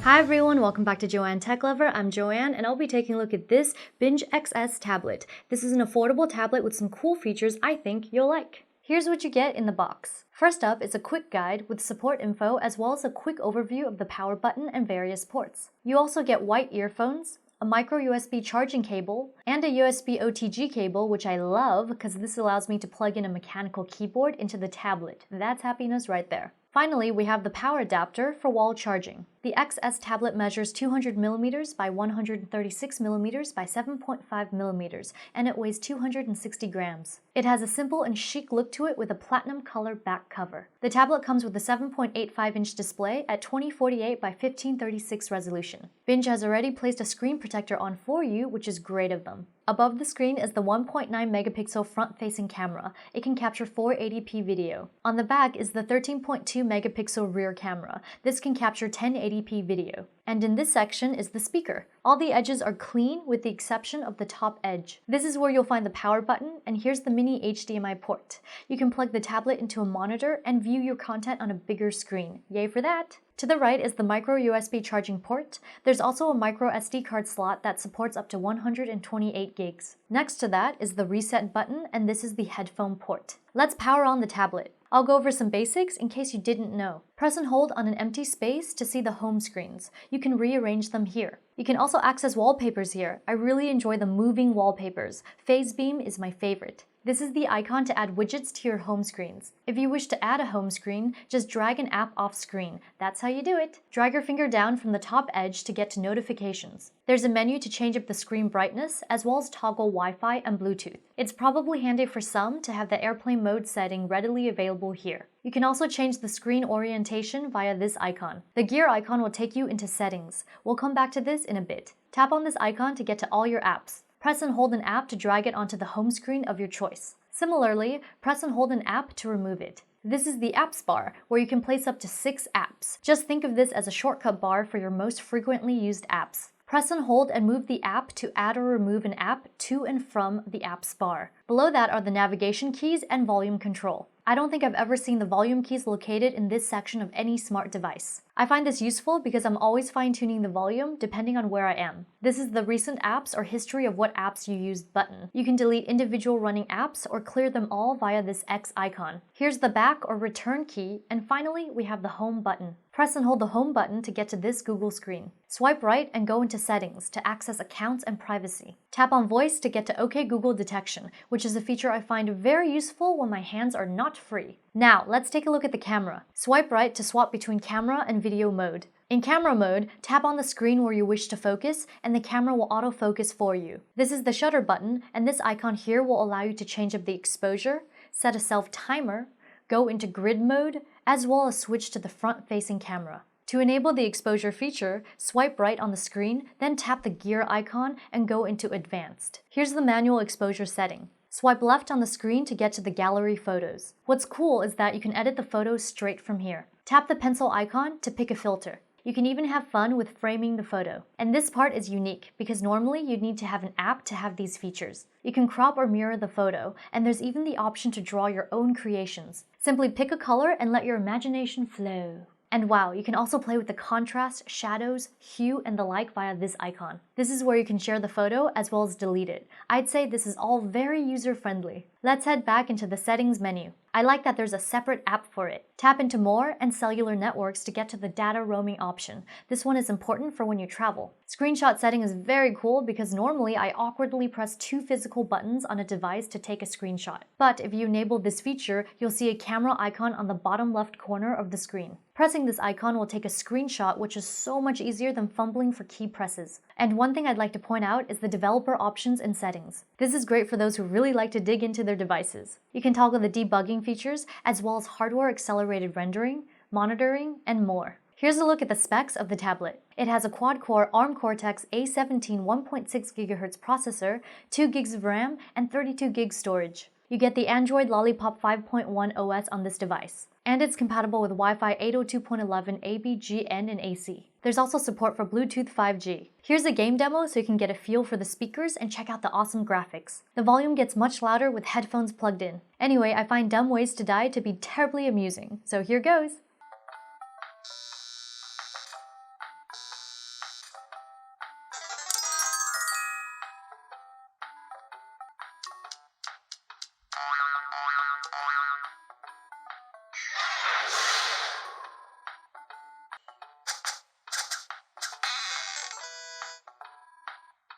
Hi everyone, welcome back to Joanne Tech Lover. I'm Joanne and I'll be taking a look at this Binj XS Tablet. This is an affordable tablet with some cool features I think you'll like. Here's what you get in the box. First up is a quick guide with support info as well as a quick overview of the power button and various ports. You also get white earphones, a micro USB charging cable, and a USB OTG cable, which I love because this allows me to plug in a mechanical keyboard into the tablet. That's happiness right there. Finally, we have the power adapter for wall charging. The XS tablet measures 200mm by 136mm by 7.5mm, and it weighs 260 grams. It has a simple and chic look to it with a platinum color back cover. The tablet comes with a 7.85-inch display at 2048 by 1536 resolution. Binj has already placed a screen protector on for you, which is great of them. Above the screen is the 1.9-megapixel front-facing camera. It can capture 480p video. On the back is the 13.2-megapixel rear camera. This can capture 1080p video. And in this section is the speaker. All the edges are clean with the exception of the top edge. This is where you'll find the power button, and here's the mini-HDMI port. You can plug the tablet into a monitor and view your content on a bigger screen. Yay for that! To the right is the micro USB charging port. There's also a micro SD card slot that supports up to 128 gigs. Next to that is the reset button, and this is the headphone port. Let's power on the tablet. I'll go over some basics in case you didn't know. Press and hold on an empty space to see the home screens. You can rearrange them here. You can also access wallpapers here. I really enjoy the moving wallpapers. Phase beam is my favorite. This is the icon to add widgets to your home screens. If you wish to add a home screen, just drag an app off screen. That's how you do it. Drag your finger down from the top edge to get to notifications. There's a menu to change up the screen brightness, as well as toggle Wi-Fi and Bluetooth. It's probably handy for some to have the airplane mode setting readily available here. You can also change the screen orientation via this icon. The gear icon will take you into settings. We'll come back to this in a bit. Tap on this icon to get to all your apps. Press and hold an app to drag it onto the home screen of your choice. Similarly, press and hold an app to remove it. This is the apps bar, where you can place up to 6 apps. Just think of this as a shortcut bar for your most frequently used apps. Press and hold and move the app to add or remove an app to and from the apps bar. Below that are the navigation keys and volume control. I don't think I've ever seen the volume keys located in this section of any smart device. I find this useful because I'm always fine-tuning the volume depending on where I am. This is the recent apps or history of what apps you used button. You can delete individual running apps or clear them all via this X icon. Here's the back or return key, and finally we have the home button. Press and hold the home button to get to this Google screen. Swipe right and go into settings to access accounts and privacy. Tap on voice to get to OK Google detection, which is a feature I find very useful when my hands are not free. Now, let's take a look at the camera. Swipe right to swap between camera and video mode. In camera mode, tap on the screen where you wish to focus, and the camera will autofocus for you. This is the shutter button, and this icon here will allow you to change up the exposure, set a self-timer, go into grid mode, as well as switch to the front-facing camera. To enable the exposure feature, swipe right on the screen, then tap the gear icon and go into advanced. Here's the manual exposure setting. Swipe left on the screen to get to the gallery photos. What's cool is that you can edit the photos straight from here. Tap the pencil icon to pick a filter. You can even have fun with framing the photo. And this part is unique because normally you'd need to have an app to have these features. You can crop or mirror the photo, and there's even the option to draw your own creations. Simply pick a color and let your imagination flow. And wow, you can also play with the contrast, shadows, hue, and the like via this icon. This is where you can share the photo as well as delete it. I'd say this is all very user-friendly. Let's head back into the settings menu. I like that there's a separate app for it. Tap into more and cellular networks to get to the data roaming option. This one is important for when you travel. Screenshot setting is very cool because normally I awkwardly press 2 physical buttons on a device to take a screenshot. But if you enable this feature, you'll see a camera icon on the bottom left corner of the screen. Pressing this icon will take a screenshot, which is so much easier than fumbling for key presses. And one thing I'd like to point out is the developer options and settings. This is great for those who really like to dig into their devices. You can toggle the debugging features as well as hardware accelerated rendering, monitoring, and more. Here's a look at the specs of the tablet. It has a quad-core ARM Cortex-A17 1.6 GHz processor, 2 GB of RAM, and 32 GB storage. You get the Android Lollipop 5.1 OS on this device. And it's compatible with Wi-Fi 802.11 ABGN and AC. There's also support for Bluetooth 5G. Here's a game demo so you can get a feel for the speakers and check out the awesome graphics. The volume gets much louder with headphones plugged in. Anyway, I find Dumb Ways to Die to be terribly amusing, so here goes!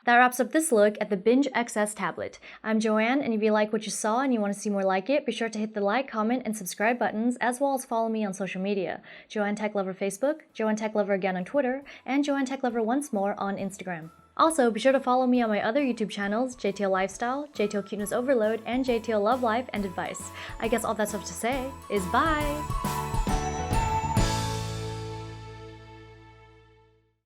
That wraps up this look at the Binj XS tablet. I'm Joanne, and if you like what you saw and you want to see more like it, be sure to hit the like, comment, and subscribe buttons, as well as follow me on social media. Joanne Tech Lover Facebook, Joanne Tech Lover again on Twitter, and Joanne Tech Lover once more on Instagram. Also, be sure to follow me on my other YouTube channels, JTL Lifestyle, JTL Cuteness Overload, and JTL Love Life and Advice. I guess all that's left to say is bye!